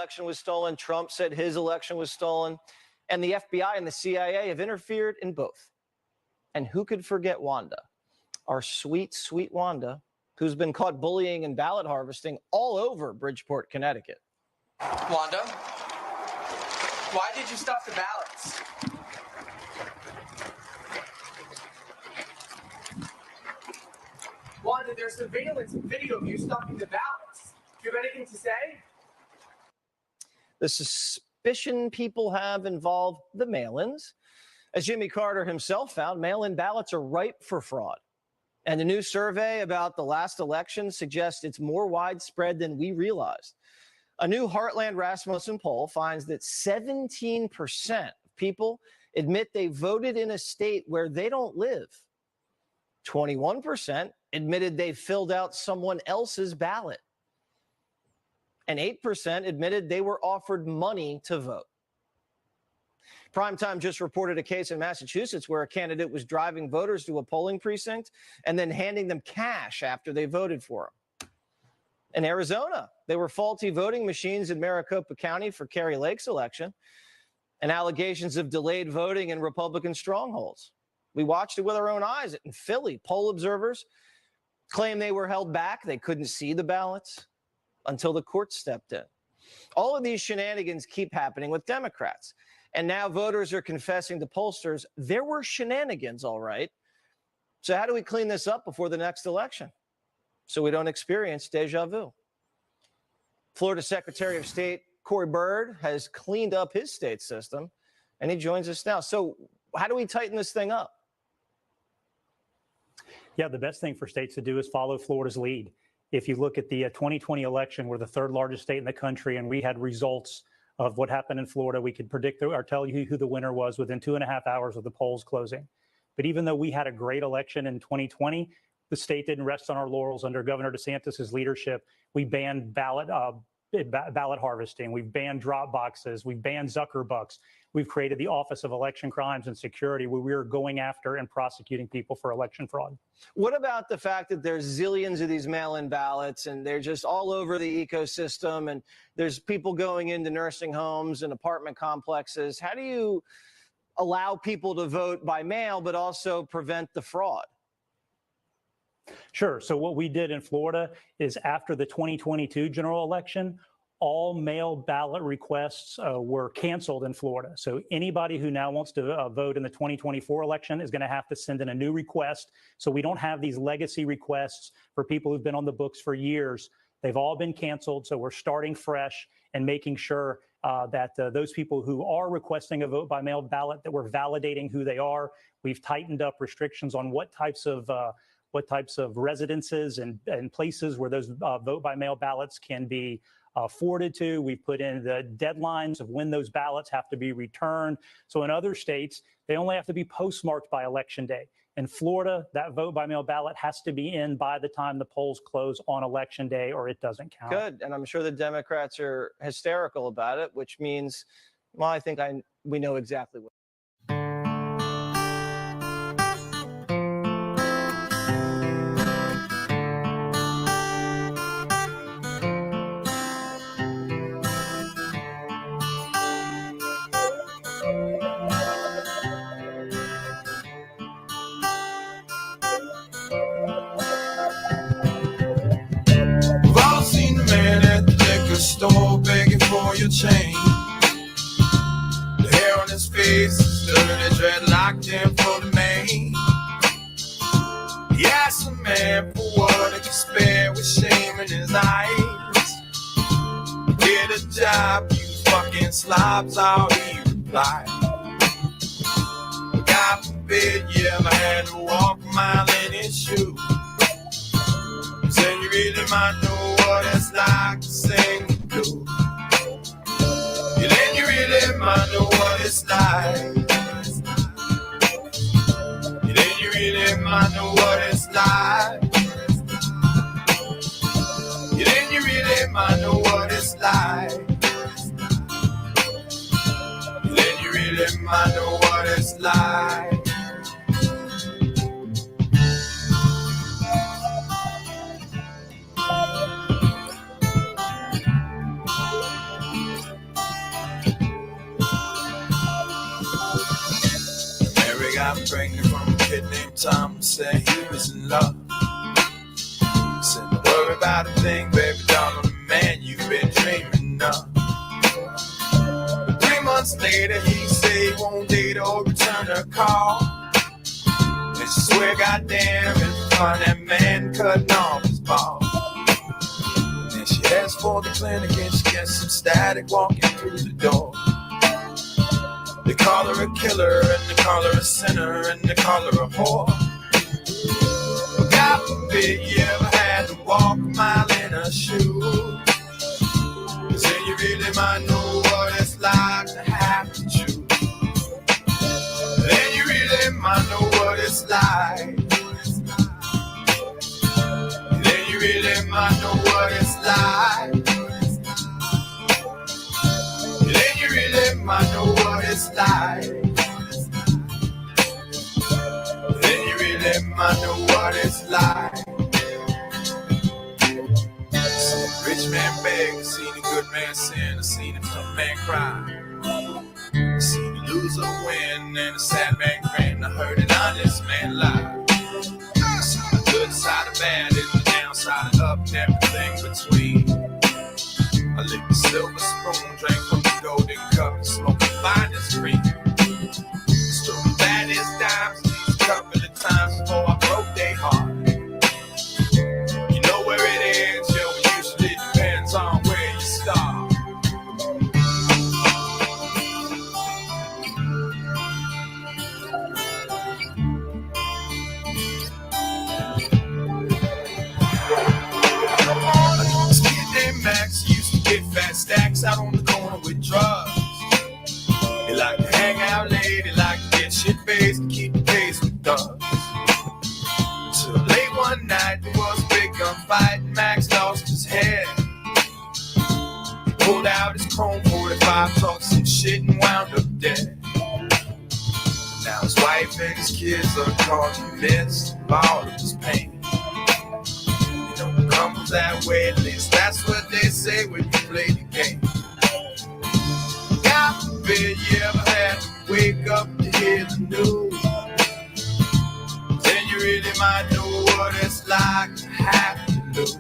election was stolen. Trump said his election was stolen. And the FBI and the CIA have interfered in both. And who could forget Wanda? Our sweet, sweet Wanda, who's been caught bullying and ballot harvesting all over Bridgeport, Connecticut. Wanda, why did you stuff the ballots? Wanda, there's surveillance video of you stuffing the ballots. Do you have anything to say? The suspicion people have involved the mail-ins. As Jimmy Carter himself found, mail-in ballots are ripe for fraud. And a new survey about the last election suggests it's more widespread than we realized. A new Heartland Rasmussen poll finds that 17% of people admit they voted in a state where they don't live. 21% admitted they filled out someone else's ballot. And 8% admitted they were offered money to vote. Primetime just reported a case in Massachusetts where a candidate was driving voters to a polling precinct and then handing them cash after they voted for him. In Arizona, there were faulty voting machines in Maricopa County for Kari Lake's election and allegations of delayed voting in Republican strongholds. We watched it with our own eyes. In Philly, poll observers claim they were held back. They couldn't see the ballots until the court stepped in. All of these shenanigans keep happening with Democrats. And now voters are confessing to pollsters there were shenanigans, all right. So how do we clean this up before the next election so we don't experience deja vu? Florida Secretary of State Cory Byrd has cleaned up his state system, and he joins us now. So how do we tighten this thing up? Yeah, the best thing for states to do is follow Florida's lead. If you look at the 2020 election, we're the third largest state in the country, and we had results of what happened in Florida. We could predict or tell you who the winner was within 2.5 hours of the polls closing. But even though we had a great election in 2020, the state didn't rest on our laurels. Under Governor DeSantis's leadership, we banned ballot harvesting. We've banned drop boxes. We've banned Zuckerbucks. We've created the Office of Election Crimes and Security, where we are going after and prosecuting people for election fraud. What about the fact that there's zillions of these mail-in ballots and they're just all over the ecosystem, and there's people going into nursing homes and apartment complexes? How do you allow people to vote by mail but also prevent the fraud? Sure. So what we did in Florida is after the 2022 general election, all mail ballot requests were canceled in Florida. So anybody who now wants to vote in the 2024 election is going to have to send in a new request. So we don't have these legacy requests for people who've been on the books for years. They've all been canceled. So we're starting fresh and making sure that those people who are requesting a vote by mail ballot, that we're validating who they are. We've tightened up restrictions on what types of residences and places where those vote by mail ballots can be forwarded to. We've put in the deadlines of when those ballots have to be returned. So in other states, they only have to be postmarked by Election Day. In Florida, that vote by mail ballot has to be in by the time the polls close on Election Day, or it doesn't count. Good. And I'm sure the Democrats are hysterical about it, which means, well, I think we know exactly what. Store begging for your change. The hair on his face is dirty, dreadlocked in for the main. He asked a man for what he could spare with shame in his eyes. Get a job, you fucking slobs, how he replied. God forbid you ever had to walk a mile in his shoes. Then you really might know what it's like to sing the blues. Yeah, then you really might know what it's like. Yeah, then you really might know what it's like. Yeah, then you really might know what it's like. Yeah, then you really might know what it's like. got pregnant from a kid named Tom, said he was in love. Said, don't worry about a thing, baby doll, I'm the man you've been dreaming of. But 3 months later, he said he won't date or return her call. And she swear, goddamn, if find that man cutting off his balls. And she heads for the clinic and she gets some static walking through the door. They call her a killer, and they call her a sinner, and they call her a whore. But God forbid you ever had to walk a mile in her shoes. 'Cause then you really might know what it's like to have to choose. Then you really might know what it's like. Then you really might know what it's like. Then you really might know what it's like. Then you really might know what it's like. Seen a rich man beg, seen a good man sin, I seen a tough man cry. I seen a loser win and a sad man grin, I heard an honest man lie. I seen the good side of bad and the downside of up and everything between. I licked the silver spoon, drank from the golden cup, and smoked the finest cream. Stole the baddest dimes these couple of times before I broke their heart. You know where it ends, yo, it usually depends on where you start. This kid named Max used to get fat stacks out on the corner with drugs. He liked to hang out late, he liked to get shit-faced and keep the pace with thugs. Till late one night, there was a big gunfight and Max lost his head. He pulled out his chrome 45, talked some shit and wound up dead. Now his wife and his kids are caught in the midst of all of his pain. You know, it comes that way, at least that's what they say when you play the game. God forbid you ever had to wake up to hear the news. Then you really might know what it's like to have to lose.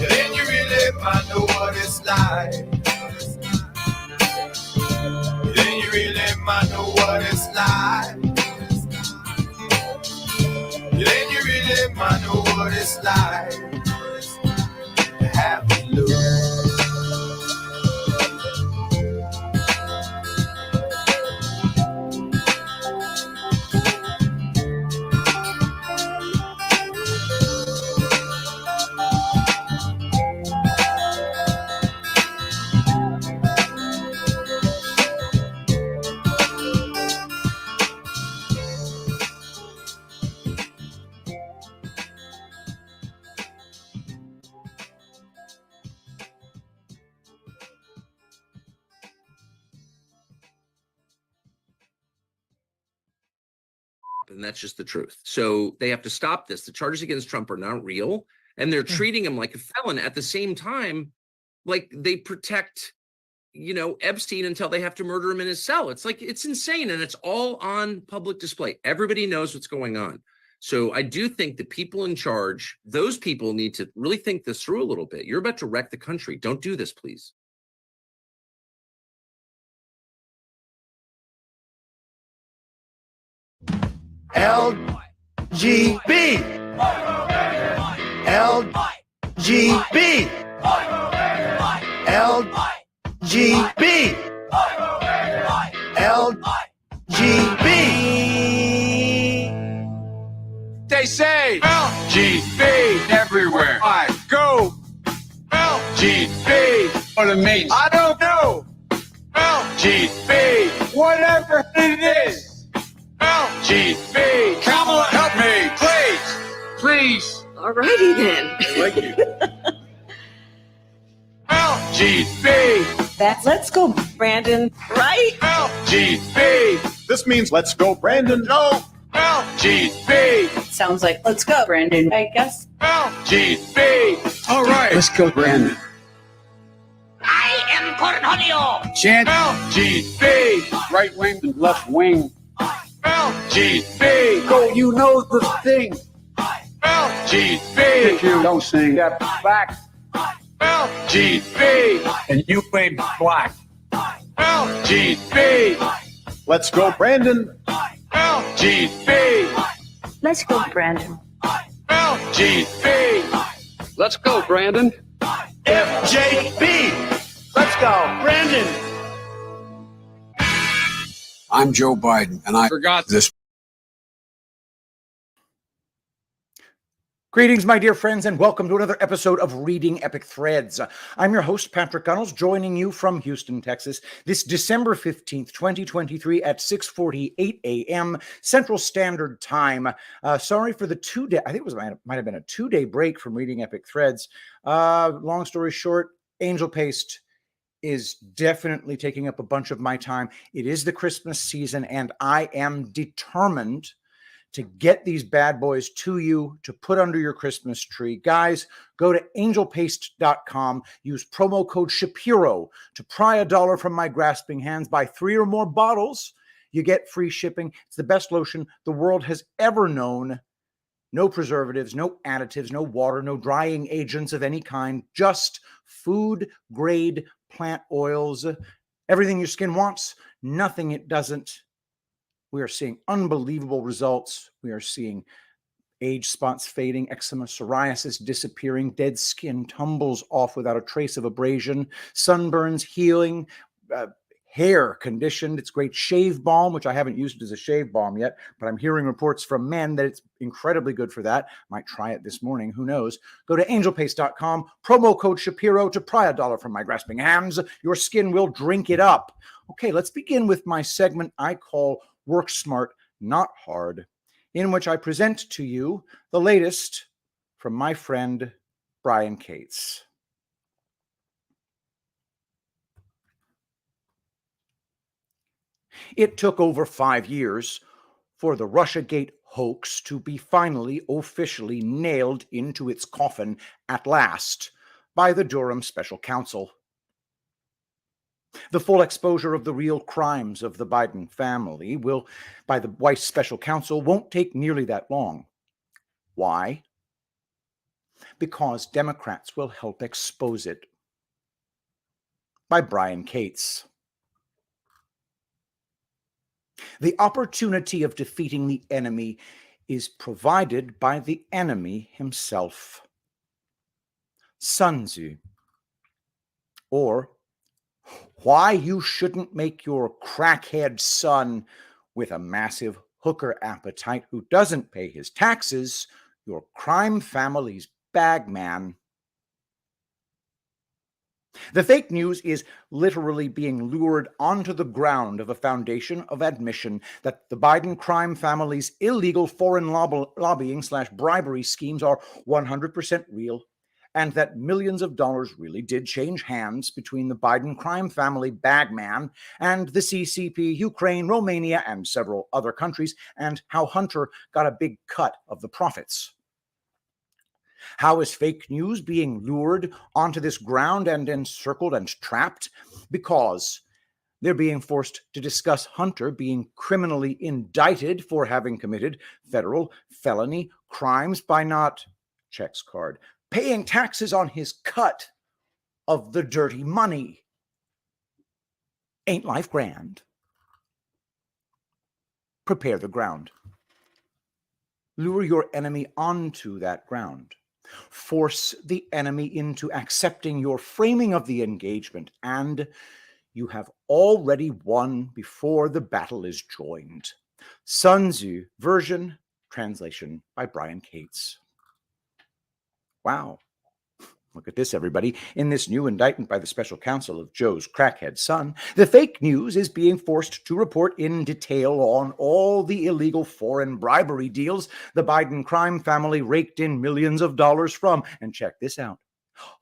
Then you really might know what it's like. Then you really might know what it's like. Then you really might know what it's like to have to lose. And that's just the truth. So they have to stop this. The charges against Trump are not real, and they're treating him like a felon. At the same time, like they protect, Epstein until they have to murder him in his cell. It's like, it's insane, and it's all on public display. Everybody knows what's going on. So I do think the people in charge, those people need to really think this through a little bit. You're about to wreck the country. Don't do this, please. LGB. LGB. LGB. LGB. They say LGB everywhere I go. LGB for the mates. I don't know. LGB, whatever it is. LGB, Kamala, help me, please, please. Alrighty then. Thank you. LGB. That's let's go, Brandon, right? LGB. This means let's go, Brandon. No. LGB. Sounds like let's go, Brandon, I guess. LGB. All right. Let's go, Brandon. I am Cornholio. Chant LGB. Right wing and left wing. LGB. Go, you know the thing. LGB. You don't sing that back. LGB. And you ain't black. LGB. Let's go, Brandon. LGB. Let's go, Brandon. LGB. Let's go, Brandon. FJB. Let's go, Brandon. I'm Joe Biden, and I forgot this. Greetings, my dear friends, and welcome to another episode of Reading Epic Threads. I'm your host, Patrick Gunnels, joining you from Houston, Texas, this December 15th, 2023 at 6:48 a.m. Central Standard Time. Sorry for the 2-day, I think might have been a 2-day break from Reading Epic Threads. Long story short, Angel Paste is definitely taking up a bunch of my time. It is the Christmas season, and I am determined to get these bad boys to you to put under your Christmas tree. Guys, go to angelpaste.com, use promo code Shapiro to pry $1 from my grasping hands. Buy 3 or more bottles, you get free shipping. It's the best lotion the world has ever known. No preservatives, no additives, no water, no drying agents of any kind, just food-grade plant oils. Everything your skin wants, nothing it doesn't. We are seeing unbelievable results. We are seeing age spots fading, eczema, psoriasis disappearing, dead skin tumbles off without a trace of abrasion, sunburns healing, hair conditioned. It's great shave balm, which I haven't used as a shave balm yet, but I'm hearing reports from men that it's incredibly good for that. Might try it this morning. Who knows? Go to angelpaste.com, promo code Shapiro to pry $1 from my grasping hands. Your skin will drink it up. Okay, let's begin with my segment I call Work Smart, Not Hard, in which I present to you the latest from my friend Brian Cates. It took over 5 years for the Russiagate hoax to be finally officially nailed into its coffin at last by the Durham Special Counsel. The full exposure of the real crimes of the Biden family by the Weiss Special Counsel won't take nearly that long. Why? Because Democrats will help expose it. By Brian Cates. The opportunity of defeating the enemy is provided by the enemy himself. Sun Tzu. Or why you shouldn't make your crackhead son with a massive hooker appetite who doesn't pay his taxes your crime family's bagman. The fake news is literally being lured onto the ground of a foundation of admission that the Biden crime family's illegal foreign lobbying/bribery schemes are 100% real, and that millions of dollars really did change hands between the Biden crime family bagman and the CCP, Ukraine, Romania, and several other countries, and how Hunter got a big cut of the profits. How is fake news being lured onto this ground and encircled and trapped? Because they're being forced to discuss Hunter being criminally indicted for having committed federal felony crimes by not, checks card, paying taxes on his cut of the dirty money. Ain't life grand? Prepare the ground. Lure your enemy onto that ground. Force the enemy into accepting your framing of the engagement, and you have already won before the battle is joined. Sun Tzu version, translation by Brian Cates. Wow. Look at this, everybody. In this new indictment by the special counsel of Joe's crackhead son, the fake news is being forced to report in detail on all the illegal foreign bribery deals the Biden crime family raked in millions of dollars from. And check this out.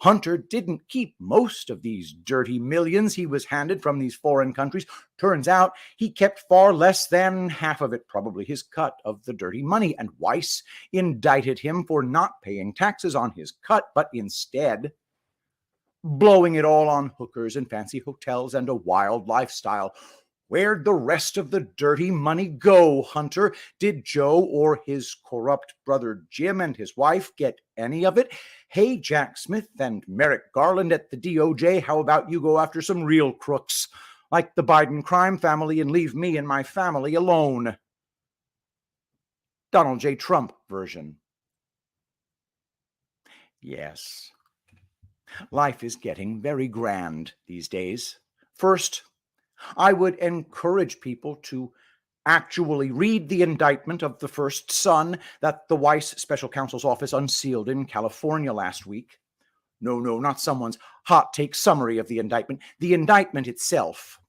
Hunter didn't keep most of these dirty millions he was handed from these foreign countries. Turns out he kept far less than half of it, probably his cut of the dirty money. And Weiss indicted him for not paying taxes on his cut, but instead blowing it all on hookers and fancy hotels and a wild lifestyle. Where'd the rest of the dirty money go, Hunter? Did Joe or his corrupt brother Jim and his wife get any of it? Hey, Jack Smith and Merrick Garland at the DOJ, how about you go after some real crooks like the Biden crime family and leave me and my family alone? Donald J. Trump version. Yes, life is getting very grand these days. First, I would encourage people to actually read the indictment of the first son that the Weiss Special Counsel's office unsealed in California last week. No, not someone's hot take summary of the indictment itself.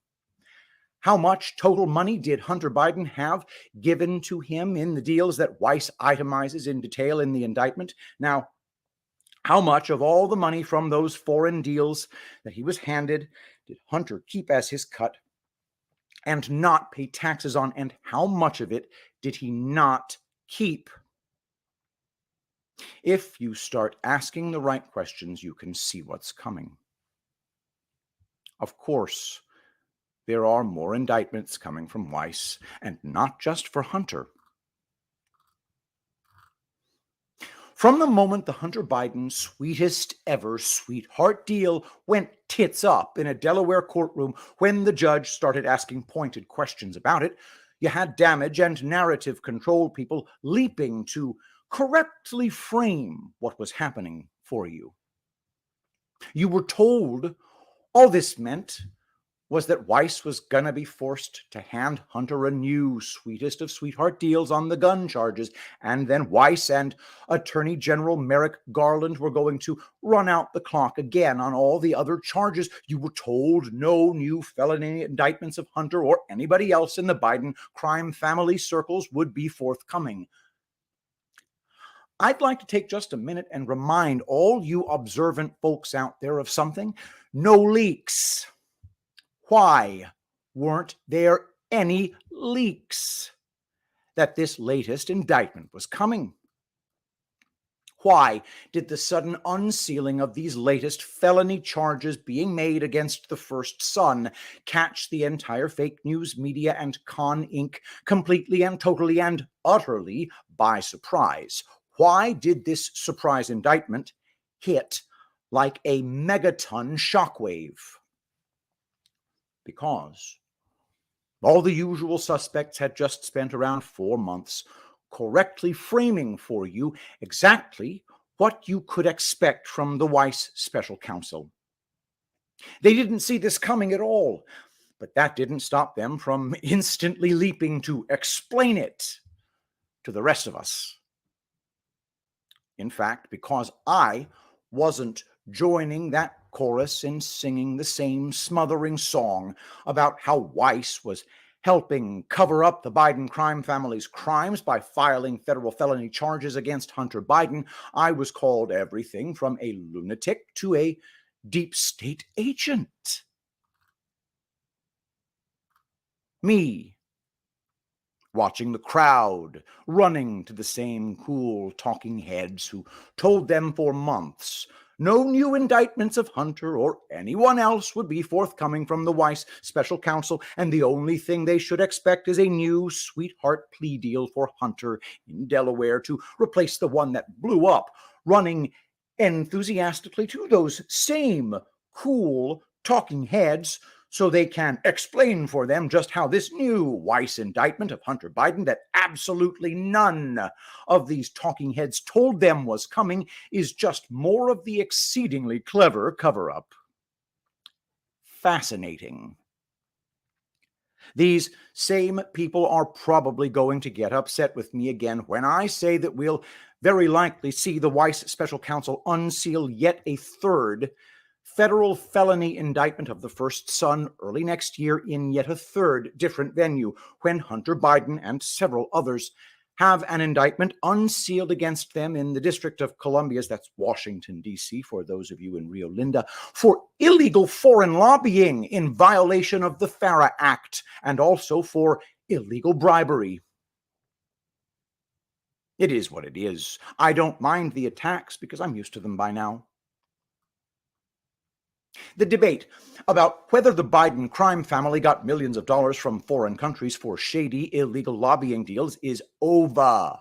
How much total money did Hunter Biden have given to him in the deals that Weiss itemizes in detail in the indictment? Now, how much of all the money from those foreign deals that he was handed did Hunter keep as his cut and not pay taxes on, and how much of it did he not keep? If you start asking the right questions, you can see what's coming. Of course, there are more indictments coming from Weiss, and not just for Hunter. From the moment the Hunter Biden sweetest ever sweetheart deal went tits up in a Delaware courtroom when the judge started asking pointed questions about it, you had damage and narrative control people leaping to correctly frame what was happening for you. You were told all this meant was that Weiss was going to be forced to hand Hunter a new sweetest of sweetheart deals on the gun charges, and then Weiss and Attorney General Merrick Garland were going to run out the clock again on all the other charges. You were told no new felony indictments of Hunter or anybody else in the Biden crime family circles would be forthcoming. I'd like to take just a minute and remind all you observant folks out there of something. No leaks. Why weren't there any leaks that this latest indictment was coming? Why did the sudden unsealing of these latest felony charges being made against the first son catch the entire fake news media and Con Inc. completely and totally and utterly by surprise? Why did this surprise indictment hit like a megaton shockwave? Because all the usual suspects had just spent around 4 months correctly framing for you exactly what you could expect from the Weiss Special Counsel. They didn't see this coming at all, but that didn't stop them from instantly leaping to explain it to the rest of us. In fact, because I wasn't joining that chorus in singing the same smothering song about how Weiss was helping cover up the Biden crime family's crimes by filing federal felony charges against Hunter Biden, I was called everything from a lunatic to a deep state agent. Me, watching the crowd running to the same cool talking heads who told them for months no new indictments of Hunter or anyone else would be forthcoming from the Weiss Special Counsel, and the only thing they should expect is a new sweetheart plea deal for Hunter in Delaware to replace the one that blew up, running enthusiastically to those same cool talking heads so they can explain for them just how this new Weiss indictment of Hunter Biden that absolutely none of these talking heads told them was coming is just more of the exceedingly clever cover-up. Fascinating. These same people are probably going to get upset with me again when I say that we'll very likely see the Weiss Special Counsel unseal yet a third federal felony indictment of the first son early next year in yet a third different venue when Hunter Biden and several others have an indictment unsealed against them in the District of Columbia, that's Washington, D.C., for those of you in Rio Linda, for illegal foreign lobbying in violation of the FARA Act and also for illegal bribery. It is what it is. I don't mind the attacks because I'm used to them by now. The debate about whether the Biden crime family got millions of dollars from foreign countries for shady, illegal lobbying deals is over.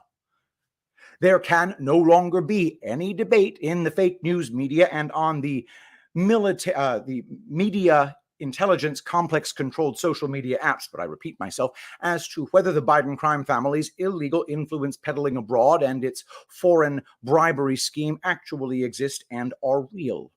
There can no longer be any debate in the fake news media and on the media intelligence complex controlled social media apps, but I repeat myself, as to whether the Biden crime family's illegal influence peddling abroad and its foreign bribery scheme actually exist and are real.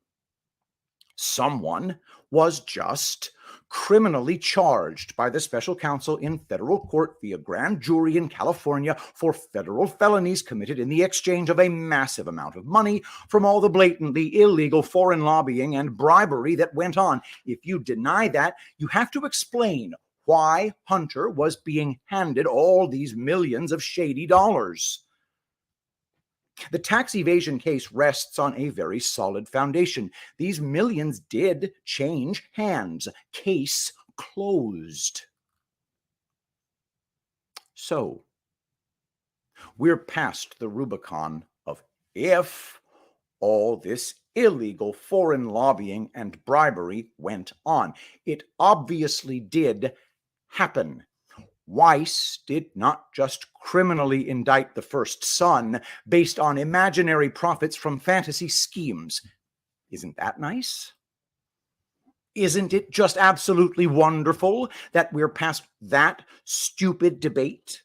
Someone was just criminally charged by the special counsel in federal court via grand jury in California for federal felonies committed in the exchange of a massive amount of money from all the blatantly illegal foreign lobbying and bribery that went on. If you deny that, you have to explain why Hunter was being handed all these millions of shady dollars. The tax evasion case rests on a very solid foundation. These millions did change hands. Case closed. So, we're past the Rubicon of if all this illegal foreign lobbying and bribery went on. It obviously did happen. Weiss did not just criminally indict the first son based on imaginary profits from fantasy schemes. Isn't that nice? Isn't it just absolutely wonderful that we're past that stupid debate?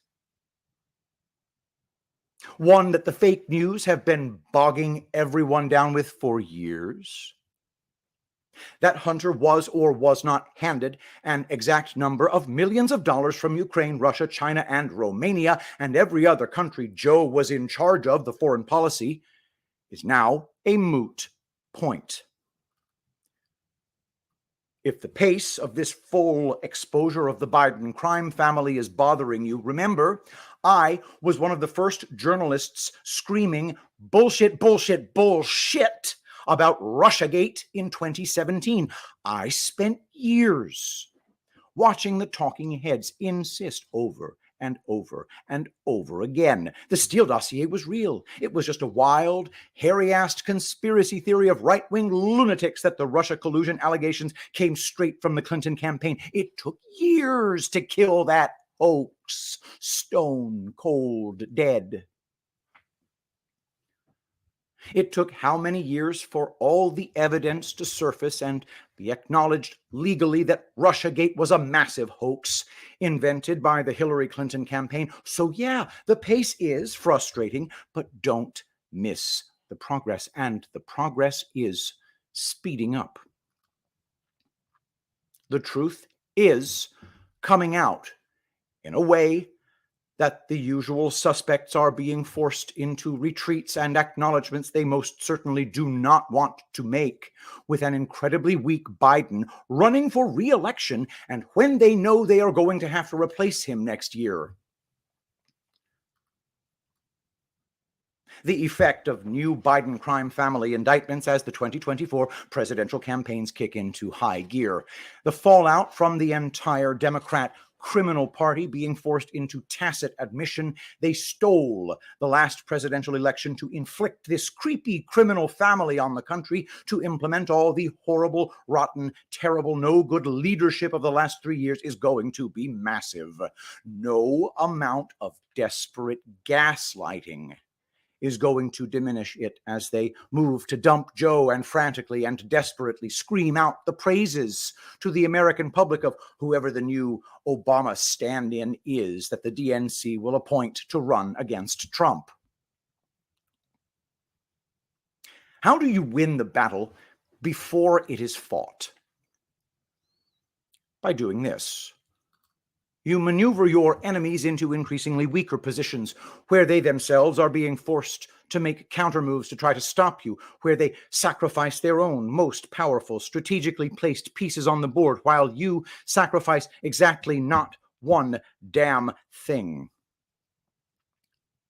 One that the fake news have been bogging everyone down with for years. That Hunter was or was not handed an exact number of millions of dollars from Ukraine, Russia, China, and Romania, and every other country Joe was in charge of the foreign policy, is now a moot point. If the pace of this full exposure of the Biden crime family is bothering you, remember, I was one of the first journalists screaming bullshit, bullshit, bullshit about Russiagate in 2017. I spent years watching the talking heads insist over and over and over again. The Steele dossier was real. It was just a wild, hairy-assed conspiracy theory of right-wing lunatics that the Russia collusion allegations came straight from the Clinton campaign. It took years to kill that hoax, stone cold dead. It took how many years for all the evidence to surface and be acknowledged legally that Russiagate was a massive hoax invented by the Hillary Clinton campaign? So yeah, the pace is frustrating, but don't miss the progress, and the progress is speeding up. The truth is coming out in a way that the usual suspects are being forced into retreats and acknowledgments they most certainly do not want to make, with an incredibly weak Biden running for re-election, and when they know they are going to have to replace him next year. The effect of new Biden crime family indictments as the 2024 presidential campaigns kick into high gear. The fallout from the entire Democrat criminal party being forced into tacit admission they stole the last presidential election to inflict this creepy criminal family on the country, to implement all the horrible, rotten, terrible, no good leadership of the last 3 years is going to be massive. No amount of desperate gaslighting is going to diminish it as they move to dump Joe and frantically and desperately scream out the praises to the American public of whoever the new Obama stand-in is that the DNC will appoint to run against Trump. How do you win the battle before it is fought? By doing this. You maneuver your enemies into increasingly weaker positions, where they themselves are being forced to make countermoves to try to stop you, where they sacrifice their own most powerful, strategically placed pieces on the board, while you sacrifice exactly not one damn thing.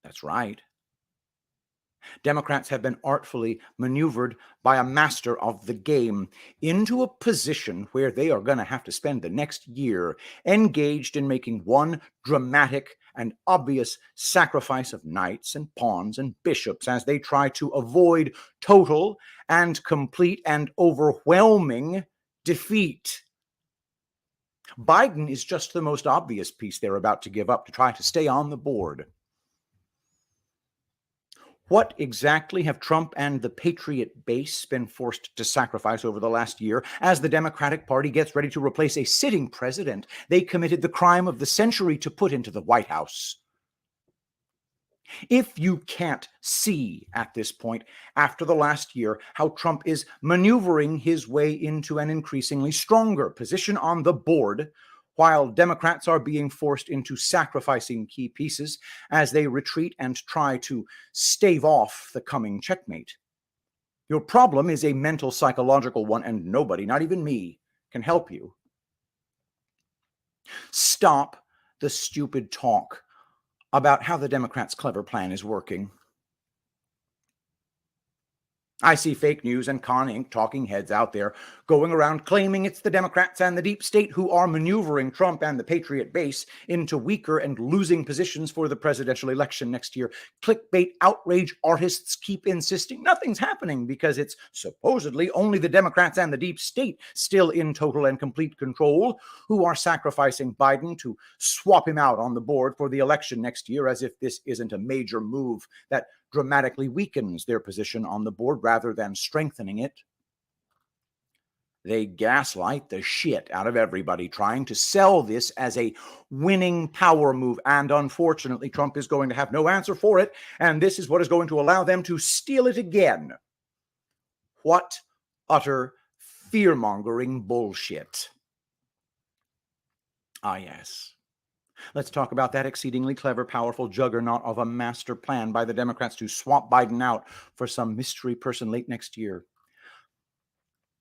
That's right. Democrats have been artfully maneuvered by a master of the game into a position where they are going to have to spend the next year engaged in making one dramatic and obvious sacrifice of knights and pawns and bishops as they try to avoid total and complete and overwhelming defeat. Biden is just the most obvious piece they're about to give up to try to stay on the board. What exactly have Trump and the Patriot base been forced to sacrifice over the last year as the Democratic Party gets ready to replace a sitting president they committed the crime of the century to put into the White House? If you can't see at this point, after the last year, how Trump is maneuvering his way into an increasingly stronger position on the board, while Democrats are being forced into sacrificing key pieces as they retreat and try to stave off the coming checkmate. Your problem is a mental, psychological one, and nobody, not even me, can help you. Stop the stupid talk about how the Democrats' clever plan is working. I see fake news and Con Inc. talking heads out there going around claiming it's the Democrats and the deep state who are maneuvering Trump and the Patriot base into weaker and losing positions for the presidential election next year. Clickbait outrage artists keep insisting nothing's happening because it's supposedly only the Democrats and the deep state still in total and complete control who are sacrificing Biden to swap him out on the board for the election next year, as if this isn't a major move that dramatically weakens their position on the board rather than strengthening it. They gaslight the shit out of everybody, trying to sell this as a winning power move. And unfortunately, Trump is going to have no answer for it. And this is what is going to allow them to steal it again. What utter fear-mongering bullshit. Ah, yes. Let's talk about that exceedingly clever, powerful juggernaut of a master plan by the Democrats to swap Biden out for some mystery person late next year.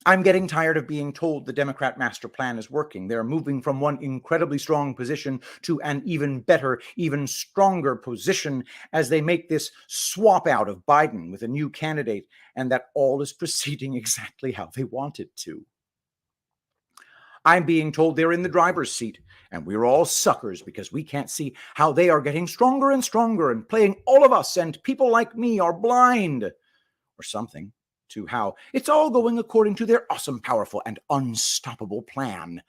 I'm getting tired of being told the Democrat master plan is working. They're moving from one incredibly strong position to an even better, even stronger position as they make this swap out of Biden with a new candidate, and that all is proceeding exactly how they want it to. I'm being told they're in the driver's seat, and we're all suckers because we can't see how they are getting stronger and stronger and playing all of us and people like me are blind or something to how it's all going according to their awesome, powerful, and unstoppable plan.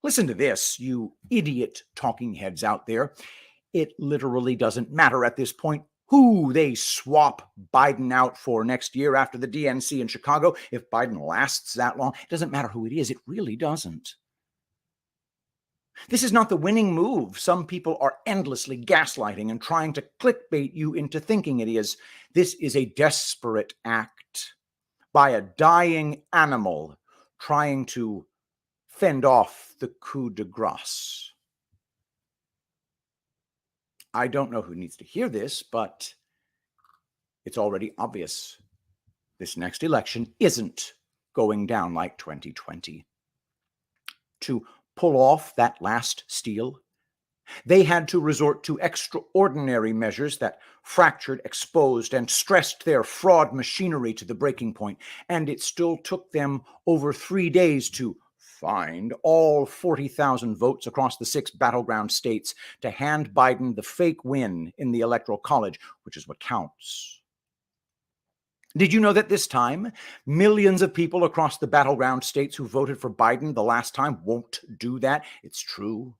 Listen to this, you idiot talking heads out there. It literally doesn't matter at this point who they swap Biden out for next year after the DNC in Chicago. If Biden lasts that long, it doesn't matter who it is. It really doesn't. This is not the winning move some people are endlessly gaslighting and trying to clickbait you into thinking it is. This is a desperate act by a dying animal trying to fend off the coup de grace. I don't know who needs to hear this, but it's already obvious. This next election isn't going down like 2020. To pull off that last steal, they had to resort to extraordinary measures that fractured, exposed, and stressed their fraud machinery to the breaking point, and it still took them over 3 days to find all 40,000 votes across the 6 battleground states to hand Biden the fake win in the Electoral College, which is what counts. Did you know that this time, millions of people across the battleground states who voted for Biden the last time won't do that? It's true.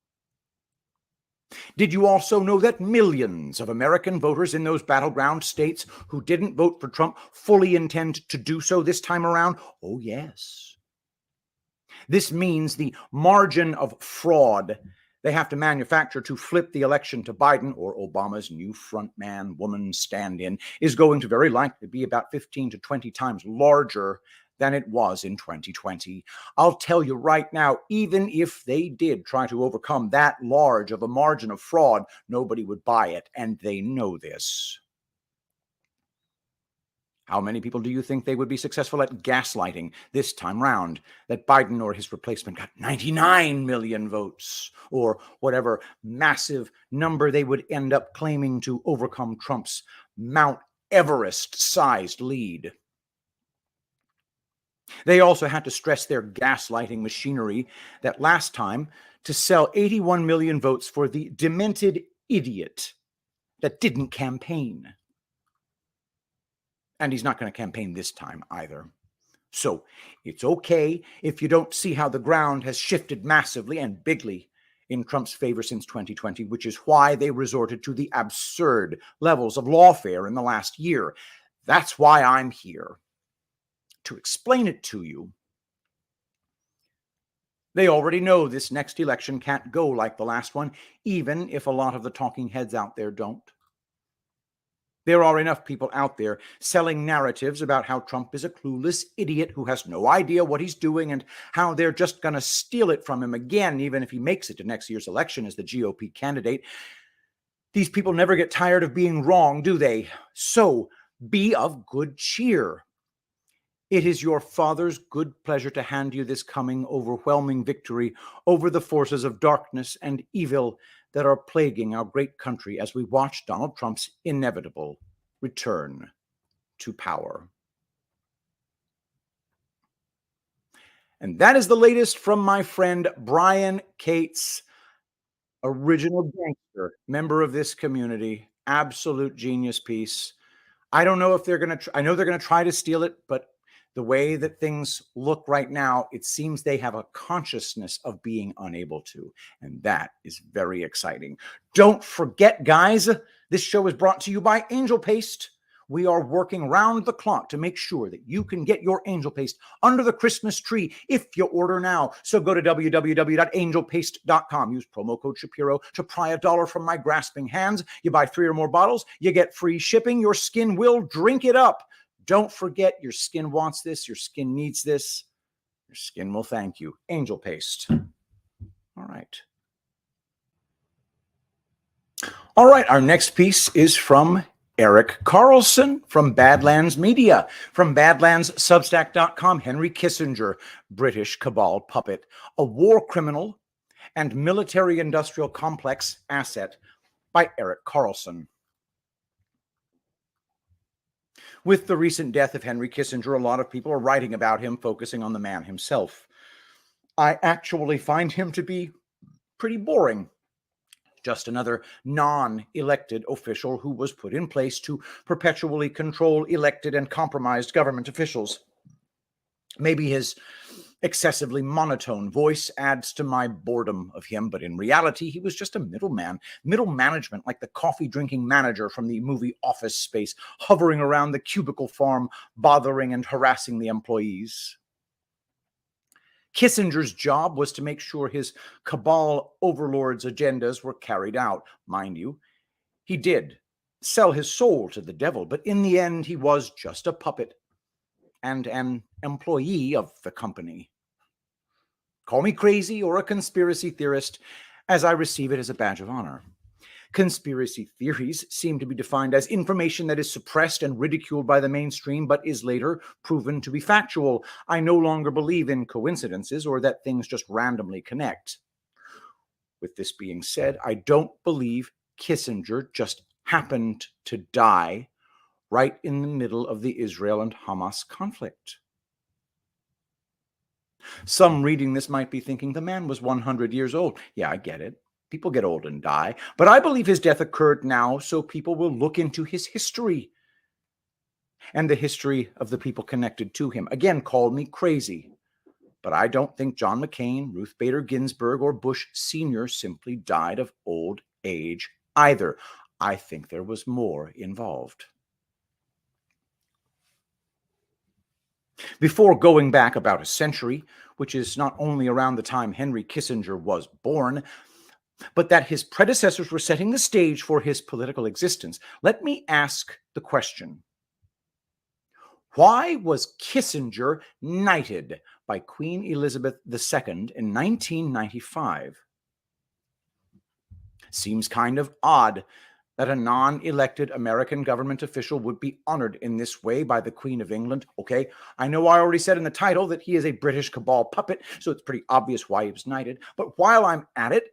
Did you also know that millions of American voters in those battleground states who didn't vote for Trump fully intend to do so this time around? Oh, yes. This means the margin of fraud they have to manufacture to flip the election to Biden or Obama's new frontman woman stand-in is going to very likely be about 15 to 20 times larger than it was in 2020. I'll tell you right now, even if they did try to overcome that large of a margin of fraud, nobody would buy it, and they know this. How many people do you think they would be successful at gaslighting this time round? That Biden or his replacement got 99 million votes, or whatever massive number they would end up claiming to overcome Trump's Mount Everest-sized lead. They also had to stress their gaslighting machinery that last time to sell 81 million votes for the demented idiot that didn't campaign. And he's not going to campaign this time either. So it's okay if you don't see how the ground has shifted massively and bigly in Trump's favor since 2020, which is why they resorted to the absurd levels of lawfare in the last year. That's why I'm here, to explain it to you. They already know this next election can't go like the last one, even if a lot of the talking heads out there don't. There are enough people out there selling narratives about how Trump is a clueless idiot who has no idea what he's doing and how they're just going to steal it from him again, even if he makes it to next year's election as the GOP candidate. These people never get tired of being wrong, do they? So be of good cheer. It is your Father's good pleasure to hand you this coming overwhelming victory over the forces of darkness and evil that are plaguing our great country as we watch Donald Trump's inevitable return to power. And that is the latest from my friend Brian Cates, original gangster, member of this community, absolute genius piece. I don't know if they're going to, I know they're going to try to steal it, but the way that things look right now, it seems they have a consciousness of being unable to. And that is very exciting. Don't forget, guys, this show is brought to you by Angel Paste. We are working round the clock to make sure that you can get your Angel Paste under the Christmas tree if you order now. So go to www.angelpaste.com. Use promo code Shapiro to pry $1 from my grasping hands. You buy 3 or more bottles, you get free shipping. Your skin will drink it up. Don't forget, your skin wants this. Your skin needs this. Your skin will thank you. Angel Paste. All right. All right. Our next piece is from Erik Carlson from Badlands Media. From badlandssubstack.com, Henry Kissinger, British cabal puppet, a war criminal and military-industrial complex asset, by Erik Carlson. With the recent death of Henry Kissinger, a lot of people are writing about him, focusing on the man himself. I actually find him to be pretty boring. Just another non-elected official who was put in place to perpetually control elected and compromised government officials. Maybe his excessively monotone voice adds to my boredom of him, but in reality, he was just a middleman, middle management, like the coffee-drinking manager from the movie Office Space, hovering around the cubicle farm, bothering and harassing the employees. Kissinger's job was to make sure his cabal overlords' agendas were carried out. Mind you, he did sell his soul to the devil, but in the end, he was just a puppet and an employee of the company. Call me crazy or a conspiracy theorist, as I receive it as a badge of honor. Conspiracy theories seem to be defined as information that is suppressed and ridiculed by the mainstream, but is later proven to be factual. I no longer believe in coincidences or that things just randomly connect. With this being said, I don't believe Kissinger just happened to die right in the middle of the Israel and Hamas conflict. Some reading this might be thinking the man was 100 years old. Yeah, I get it. People get old and die. But I believe his death occurred now so people will look into his history and the history of the people connected to him. Again, call me crazy, but I don't think John McCain, Ruth Bader Ginsburg, or Bush Sr. simply died of old age either. I think there was more involved. Before going back about a century, which is not only around the time Henry Kissinger was born, but that his predecessors were setting the stage for his political existence, let me ask the question: why was Kissinger knighted by Queen Elizabeth II in 1995? Seems kind of odd that a non-elected American government official would be honored in this way by the Queen of England. Okay, I know I already said in the title that he is a British cabal puppet, so it's pretty obvious why he was knighted. But while I'm at it,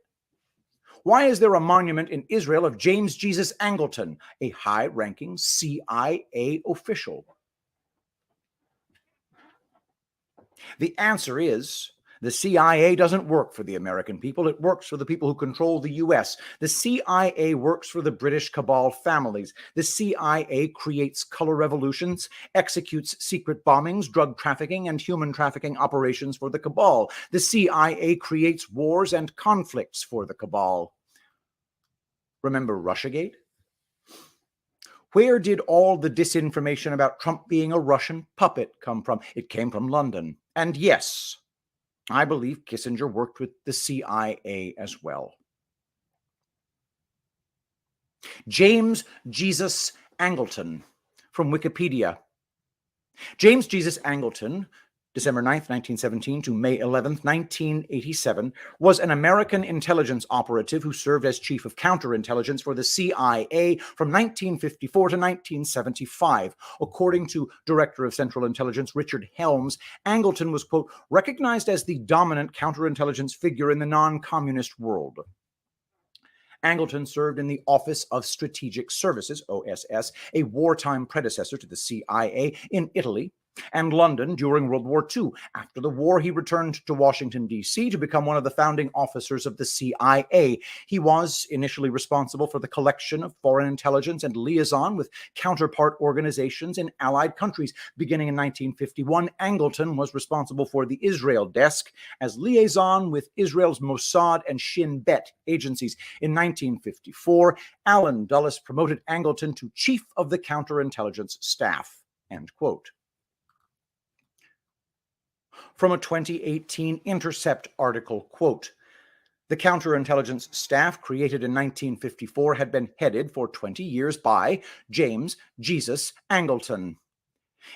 why is there a monument in Israel of James Jesus Angleton, a high-ranking CIA official? The answer is The CIA doesn't work for the American people. It works for the people who control the U.S. The CIA works for the British cabal families. The CIA creates color revolutions, executes secret bombings, drug trafficking, and human trafficking operations for the cabal. The CIA creates wars and conflicts for the cabal. Remember Russiagate? Where did all the disinformation about Trump being a Russian puppet come from? It came from London. And yes, I believe Kissinger worked with the CIA as well. James Jesus Angleton from Wikipedia. James Jesus Angleton, December 9th, 1917 to May 11th, 1987, was an American intelligence operative who served as chief of counterintelligence for the CIA from 1954 to 1975. According to Director of Central Intelligence Richard Helms, Angleton was, quote, recognized as the dominant counterintelligence figure in the non-communist world. Angleton served in the Office of Strategic Services, OSS, a wartime predecessor to the CIA, in Italy and London during World War II. After the war, he returned to Washington, D.C. to become one of the founding officers of the CIA. He was initially responsible for the collection of foreign intelligence and liaison with counterpart organizations in Allied countries. Beginning in 1951, Angleton was responsible for the Israel desk as liaison with Israel's Mossad and Shin Bet agencies. In 1954, Allen Dulles promoted Angleton to Chief of the Counterintelligence Staff, end quote. From a 2018 Intercept article, quote, the counterintelligence staff created in 1954 had been headed for 20 years by James Jesus Angleton.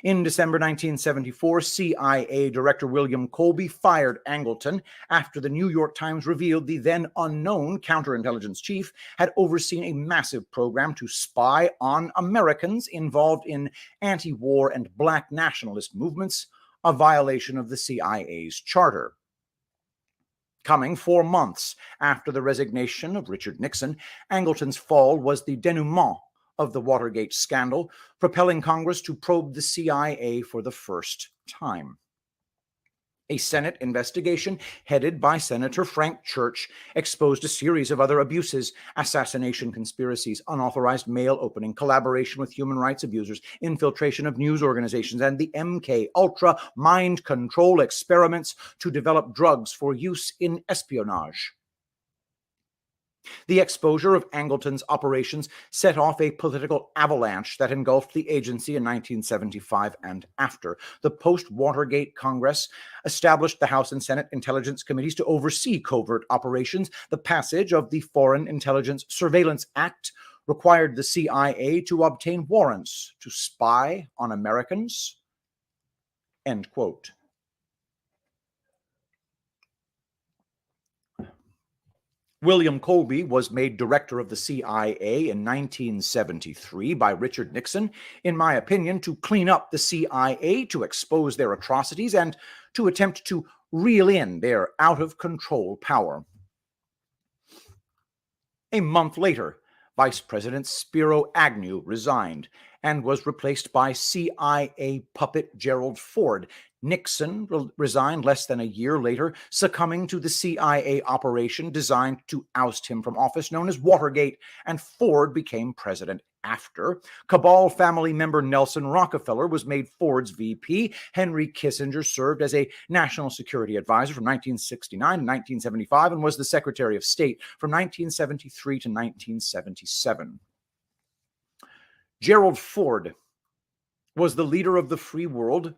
In December 1974, CIA Director William Colby fired Angleton after the New York Times revealed the then unknown counterintelligence chief had overseen a massive program to spy on Americans involved in anti-war and black nationalist movements, a violation of the CIA's charter. Coming 4 months after the resignation of Richard Nixon, Angleton's fall was the denouement of the Watergate scandal, propelling Congress to probe the CIA for the first time. A Senate investigation headed by Senator Frank Church exposed a series of other abuses: assassination conspiracies, unauthorized mail opening, collaboration with human rights abusers, infiltration of news organizations, and the MK Ultra mind control experiments to develop drugs for use in espionage. The exposure of Angleton's operations set off a political avalanche that engulfed the agency in 1975 and after. The post-Watergate Congress established the House and Senate Intelligence Committees to oversee covert operations. The passage of the Foreign Intelligence Surveillance Act required the CIA to obtain warrants to spy on Americans, end quote. William Colby was made director of the CIA in 1973 by Richard Nixon, in my opinion, to clean up the CIA, to expose their atrocities, and to attempt to reel in their out-of-control power. A month later, Vice President Spiro Agnew resigned and was replaced by CIA puppet Gerald Ford. Nixon resigned less than a year later, succumbing to the CIA operation designed to oust him from office known as Watergate, and Ford became president after. Cabal family member Nelson Rockefeller was made Ford's VP. Henry Kissinger served as a national security advisor from 1969 to 1975 and was the Secretary of State from 1973 to 1977. Gerald Ford was the leader of the free world.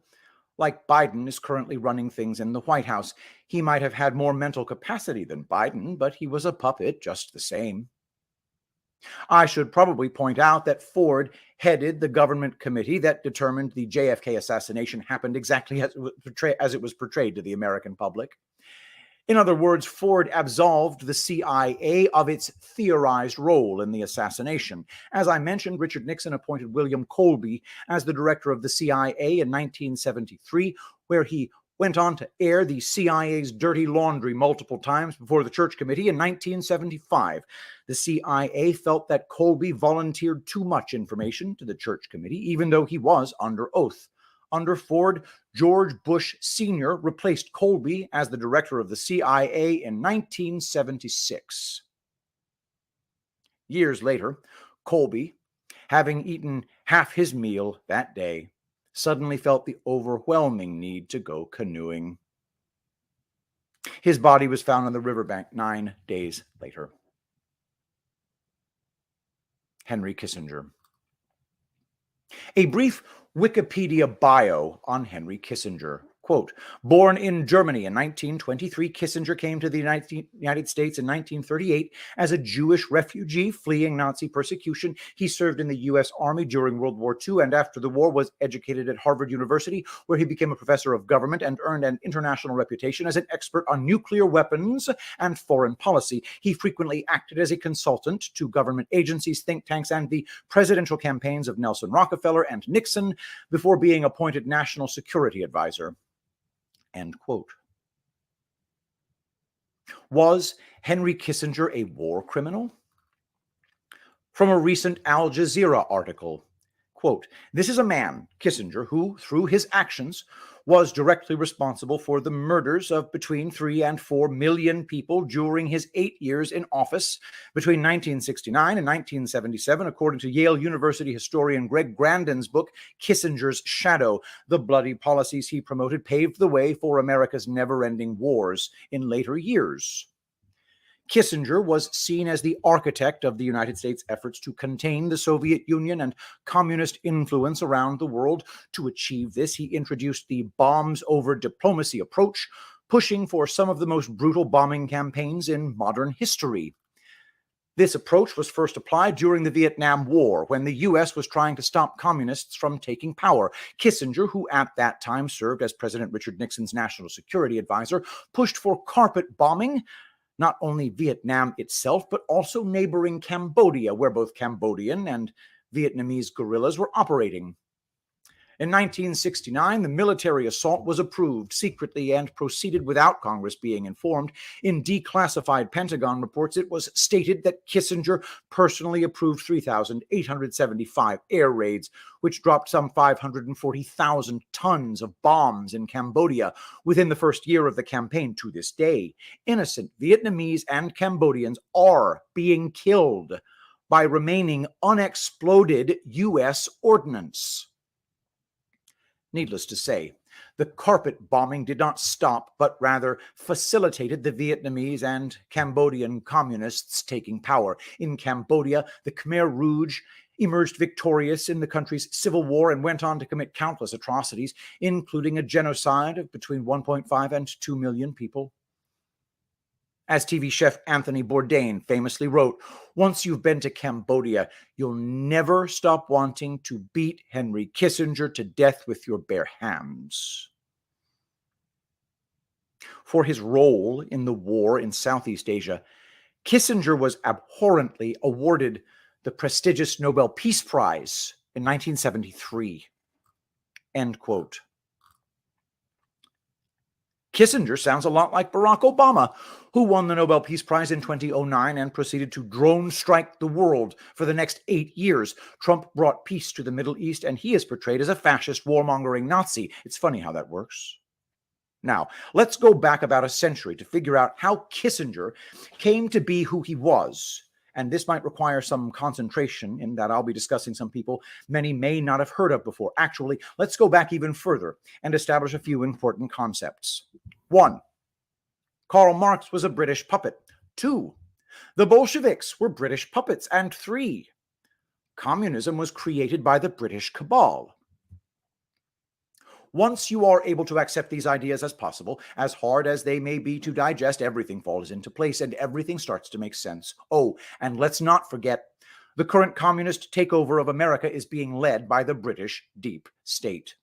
Like Biden is currently running things in the White House. He might have had more mental capacity than Biden, but he was a puppet just the same. I should probably point out that Ford headed the government committee that determined the JFK assassination happened exactly as it was portrayed to the American public. In other words, Ford absolved the CIA of its theorized role in the assassination. As I mentioned, Richard Nixon appointed William Colby as the director of the CIA in 1973, where he went on to air the CIA's dirty laundry multiple times before the Church Committee in 1975. The CIA felt that Colby volunteered too much information to the Church Committee, even though he was under oath. under Ford, George Bush Sr. replaced Colby as the director of the CIA in 1976. Years later, Colby, having eaten half his meal that day, suddenly felt the overwhelming need to go canoeing. His body was found on the riverbank 9 days later. Henry Kissinger. A brief Wikipedia bio on Henry Kissinger. Quote, born in Germany in 1923, Kissinger came to the United States in 1938 as a Jewish refugee fleeing Nazi persecution. He served in the U.S. Army during World War II and after the war was educated at Harvard University, where he became a professor of government and earned an international reputation as an expert on nuclear weapons and foreign policy. He frequently acted as a consultant to government agencies, think tanks, and the presidential campaigns of Nelson Rockefeller and Nixon before being appointed National Security Advisor. End quote. Was Henry Kissinger a war criminal? From a recent Al Jazeera article, quote, this is a man, Kissinger, who, through his actions, was directly responsible for the murders of between 3 and 4 million people during his 8 years in office between 1969 and 1977, according to Yale University historian Greg Grandin's book, Kissinger's Shadow. The bloody policies he promoted paved the way for America's never-ending wars in later years. Kissinger was seen as the architect of the United States' efforts to contain the Soviet Union and communist influence around the world. To achieve this, he introduced the bombs over diplomacy approach, pushing for some of the most brutal bombing campaigns in modern history. This approach was first applied during the Vietnam War, when the U.S. was trying to stop communists from taking power. Kissinger, who at that time served as President Richard Nixon's national security advisor, pushed for carpet bombing not only Vietnam itself, but also neighboring Cambodia, where both Cambodian and Vietnamese guerrillas were operating. In 1969, the military assault was approved secretly and proceeded without Congress being informed. In declassified Pentagon reports, it was stated that Kissinger personally approved 3,875 air raids, which dropped some 540,000 tons of bombs in Cambodia within the first year of the campaign. To this day, innocent Vietnamese and Cambodians are being killed by remaining unexploded U.S. ordnance. Needless to say, the carpet bombing did not stop, but rather facilitated the Vietnamese and Cambodian communists taking power. In Cambodia, the Khmer Rouge emerged victorious in the country's civil war and went on to commit countless atrocities, including a genocide of between 1.5 and 2 million people. As TV chef Anthony Bourdain famously wrote, once you've been to Cambodia, you'll never stop wanting to beat Henry Kissinger to death with your bare hands. For his role in the war in Southeast Asia, Kissinger was abhorrently awarded the prestigious Nobel Peace Prize in 1973. End quote. Kissinger sounds a lot like Barack Obama, who won the Nobel Peace Prize in 2009 and proceeded to drone strike the world for the next 8 years. Trump brought peace to the Middle East, and he is portrayed as a fascist, warmongering Nazi. It's funny how that works. Now, let's go back about a century to figure out how Kissinger came to be who he was. And this might require some concentration in that I'll be discussing some people many may not have heard of before. Actually, let's go back even further and establish a few important concepts. 1. Karl Marx was a British puppet. 2. The Bolsheviks were British puppets. And 3. Communism was created by the British cabal. Once you are able to accept these ideas as possible, as hard as they may be to digest, everything falls into place and everything starts to make sense. Oh, and let's not forget, the current communist takeover of America is being led by the British deep state.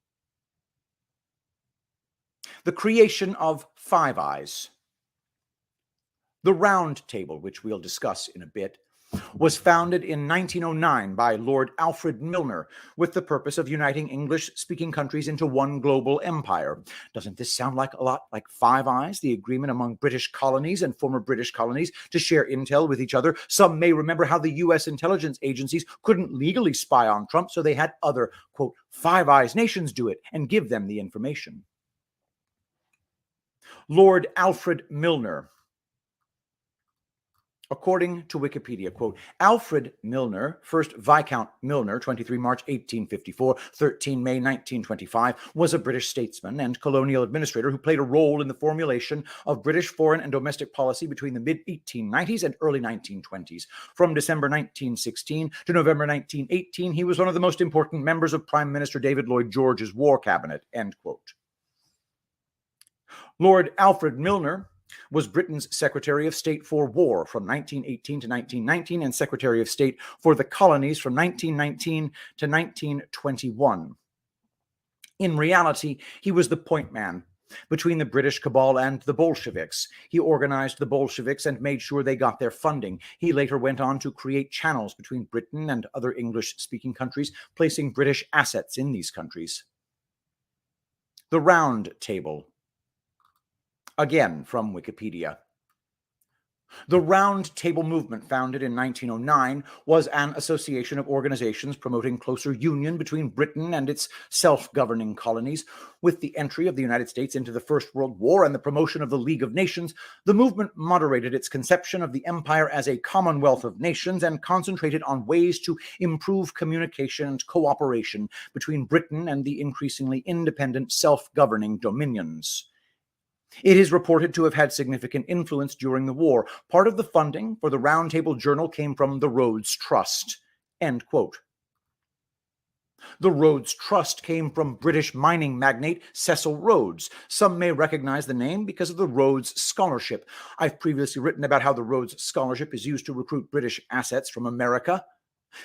The creation of Five Eyes. The Round Table, which we'll discuss in a bit, was founded in 1909 by Lord Alfred Milner with the purpose of uniting English-speaking countries into one global empire. Doesn't this sound like a lot like Five Eyes, the agreement among British colonies and former British colonies to share intel with each other? Some may remember how the U.S. intelligence agencies couldn't legally spy on Trump, so they had other, quote, Five Eyes nations do it and give them the information. Lord Alfred Milner. According to Wikipedia, quote, Alfred Milner, 1st Viscount Milner, 23 March 1854, 13 May 1925, was a British statesman and colonial administrator who played a role in the formulation of British foreign and domestic policy between the mid-1890s and early 1920s. From December 1916 to November 1918, he was one of the most important members of Prime Minister David Lloyd George's war cabinet, end quote. Lord Alfred Milner was Britain's Secretary of State for War from 1918 to 1919 and Secretary of State for the Colonies from 1919 to 1921. In reality, he was the point man between the British cabal and the Bolsheviks. He organized the Bolsheviks and made sure they got their funding. He later went on to create channels between Britain and other English-speaking countries, placing British assets in these countries. The Round Table. Again, from Wikipedia. The Round Table movement, founded in 1909, was an association of organizations promoting closer union between Britain and its self-governing colonies. With the entry of the United States into the First World War and the promotion of the League of Nations, the movement moderated its conception of the empire as a commonwealth of nations and concentrated on ways to improve communication and cooperation between Britain and the increasingly independent self-governing dominions. It is reported to have had significant influence during the war. Part of the funding for the Round Table Journal came from the Rhodes Trust. End quote. The Rhodes Trust came from British mining magnate Cecil Rhodes. Some may recognize the name because of the Rhodes Scholarship. I've previously written about how the Rhodes Scholarship is used to recruit British assets from America.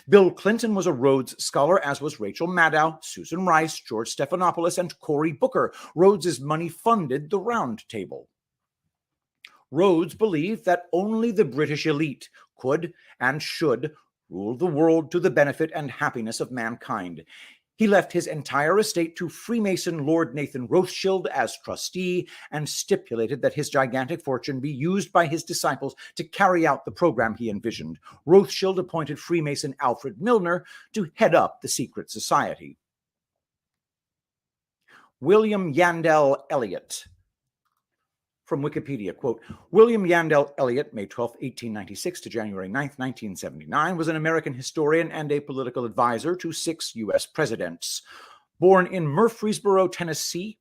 Bill Clinton was a Rhodes Scholar, as was Rachel Maddow, Susan Rice, George Stephanopoulos, and Cory Booker. Rhodes's money funded the Round Table. Rhodes believed that only the British elite could and should rule the world to the benefit and happiness of mankind. He left his entire estate to Freemason Lord Nathan Rothschild as trustee and stipulated that his gigantic fortune be used by his disciples to carry out the program he envisioned. Rothschild appointed Freemason Alfred Milner to head up the secret society. William Yandell Elliot. From Wikipedia, quote, William Yandell Elliot, May 12, 1896 to January 9, 1979, was an American historian and a political advisor to 6 U.S. presidents. Born in Murfreesboro, Tennessee,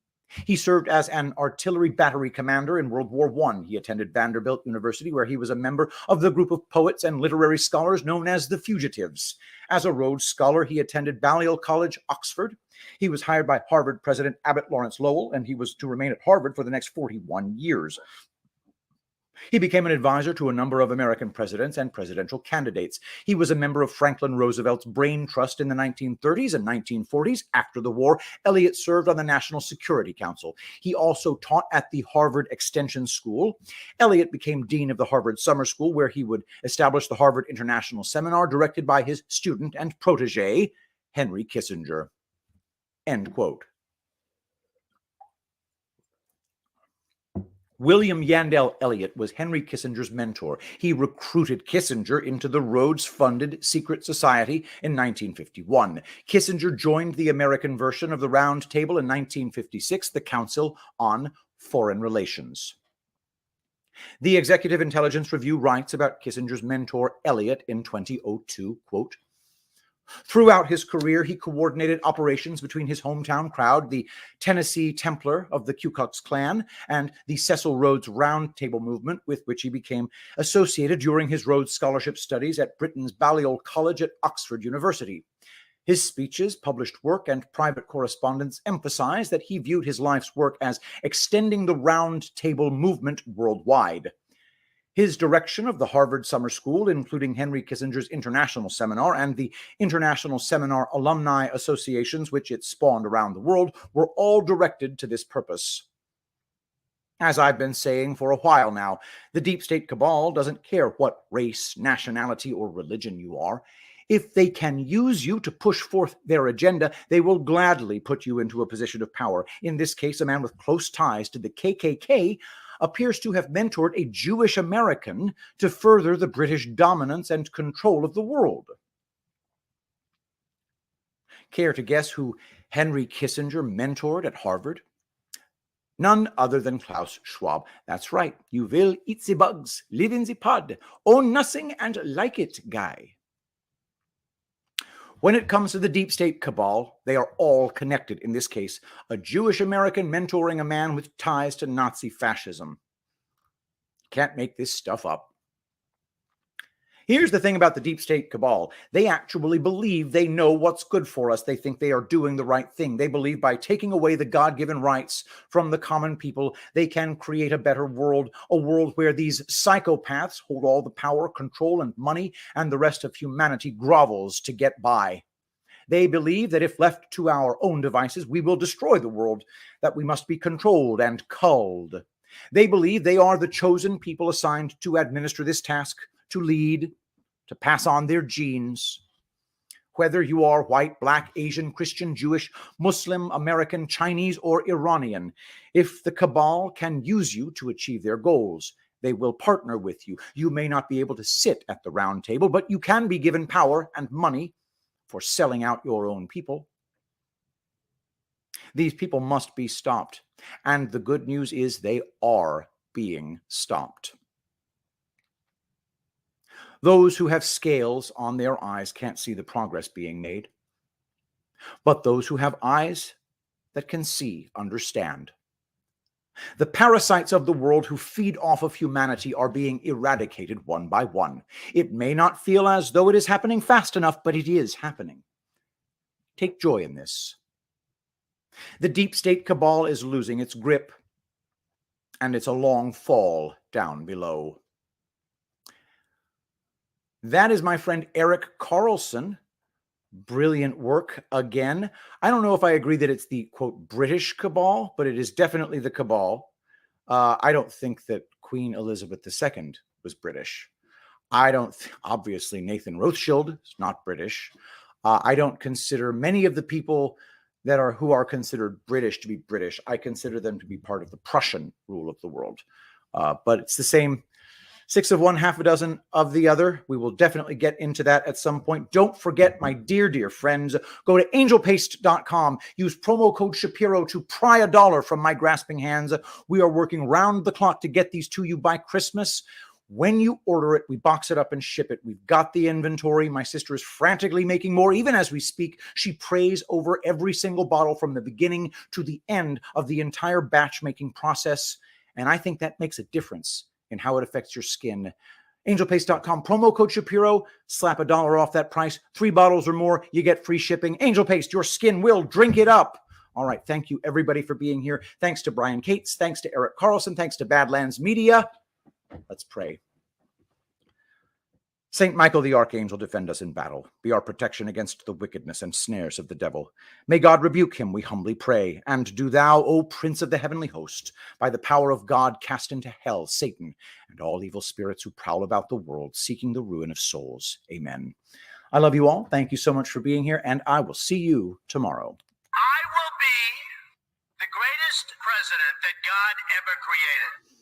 he served as an artillery battery commander in World War I. He attended Vanderbilt University, where he was a member of the group of poets and literary scholars known as the Fugitives. As a Rhodes Scholar, he attended Balliol College, Oxford. He was hired by Harvard President Abbott Lawrence Lowell, and he was to remain at Harvard for the next 41 years. He became an advisor to a number of American presidents and presidential candidates. He was a member of Franklin Roosevelt's Brain Trust in the 1930s and 1940s. After the war, Elliot served on the National Security Council. He also taught at the Harvard Extension School. Elliot became dean of the Harvard Summer School, where he would establish the Harvard International Seminar, directed by his student and protege, Henry Kissinger. End quote. William Yandell Elliot was Henry Kissinger's mentor. He recruited Kissinger into the Rhodes-funded secret society in 1951. Kissinger joined the American version of the Round Table in 1956, the Council on Foreign Relations. The Executive Intelligence Review writes about Kissinger's mentor, Elliot, in 2002, quote, throughout his career, he coordinated operations between his hometown crowd, the Tennessee Templar of the Ku Klux Klan, and the Cecil Rhodes Round Table movement, with which he became associated during his Rhodes Scholarship studies at Britain's Balliol College at Oxford University. His speeches, published work, and private correspondence emphasize that he viewed his life's work as extending the Round Table movement worldwide. His direction of the Harvard Summer School, including Henry Kissinger's International Seminar and the International Seminar Alumni Associations, which it spawned around the world, were all directed to this purpose. As I've been saying for a while now, the deep state cabal doesn't care what race, nationality, or religion you are. If they can use you to push forth their agenda, they will gladly put you into a position of power. In this case, a man with close ties to the KKK appears to have mentored a Jewish American to further the British dominance and control of the world. Care to guess who Henry Kissinger mentored at Harvard? None other than Klaus Schwab. That's right. You will eat the bugs, live in the pod, own nothing and like it, guy. When it comes to the deep state cabal, they are all connected. In this case, a Jewish American mentoring a man with ties to Nazi fascism. Can't make this stuff up. Here's the thing about the deep state cabal. They actually believe they know what's good for us. They think they are doing the right thing. They believe by taking away the God-given rights from the common people, they can create a better world, a world where these psychopaths hold all the power, control, and money, and the rest of humanity grovels to get by. They believe that if left to our own devices, we will destroy the world, that we must be controlled and culled. They believe they are the chosen people assigned to administer this task, to lead, to pass on their genes. Whether you are white, black, Asian, Christian, Jewish, Muslim, American, Chinese, or Iranian, if the cabal can use you to achieve their goals, they will partner with you. You may not be able to sit at the round table, but you can be given power and money for selling out your own people. These people must be stopped. And the good news is they are being stopped. Those who have scales on their eyes can't see the progress being made. But those who have eyes that can see understand. The parasites of the world who feed off of humanity are being eradicated one by one. It may not feel as though it is happening fast enough, but it is happening. Take joy in this. The deep state cabal is losing its grip, and it's a long fall down below. That is my friend Erik Carlson. Brilliant work again. I don't know if I agree that it's the, quote, British cabal, but it is definitely the cabal. I don't think that Queen Elizabeth II was British. Obviously, Nathan Rothschild is not British. I don't consider many of the people who are considered British to be British. I consider them to be part of the Prussian rule of the world. But it's the same. 6 of one, half a dozen of the other. We will definitely get into that at some point. Don't forget, my dear, dear friends, go to angelpaste.com. Use promo code Shapiro to pry $1 from my grasping hands. We are working round the clock to get these to you by Christmas. When you order it, we box it up and ship it. We've got the inventory. My sister is frantically making more. Even as we speak, she prays over every single bottle from the beginning to the end of the entire batch making process. And I think that makes a difference in how it affects your skin. Angelpaste.com, promo code Shapiro, slap $1 off that price. 3 bottles or more, you get free shipping. Angel Paste, your skin will drink it up. All right, thank you everybody for being here. Thanks to Brian Cates, thanks to Erik Carlson, thanks to Badlands Media. Let's pray. Saint Michael the Archangel, defend us in battle. Be our protection against the wickedness and snares of the devil. May God rebuke him, we humbly pray. And do thou, O Prince of the heavenly host, by the power of God cast into hell Satan and all evil spirits who prowl about the world, seeking the ruin of souls. Amen. I love you all. Thank you so much for being here, and I will see you tomorrow. I will be the greatest president that God ever created.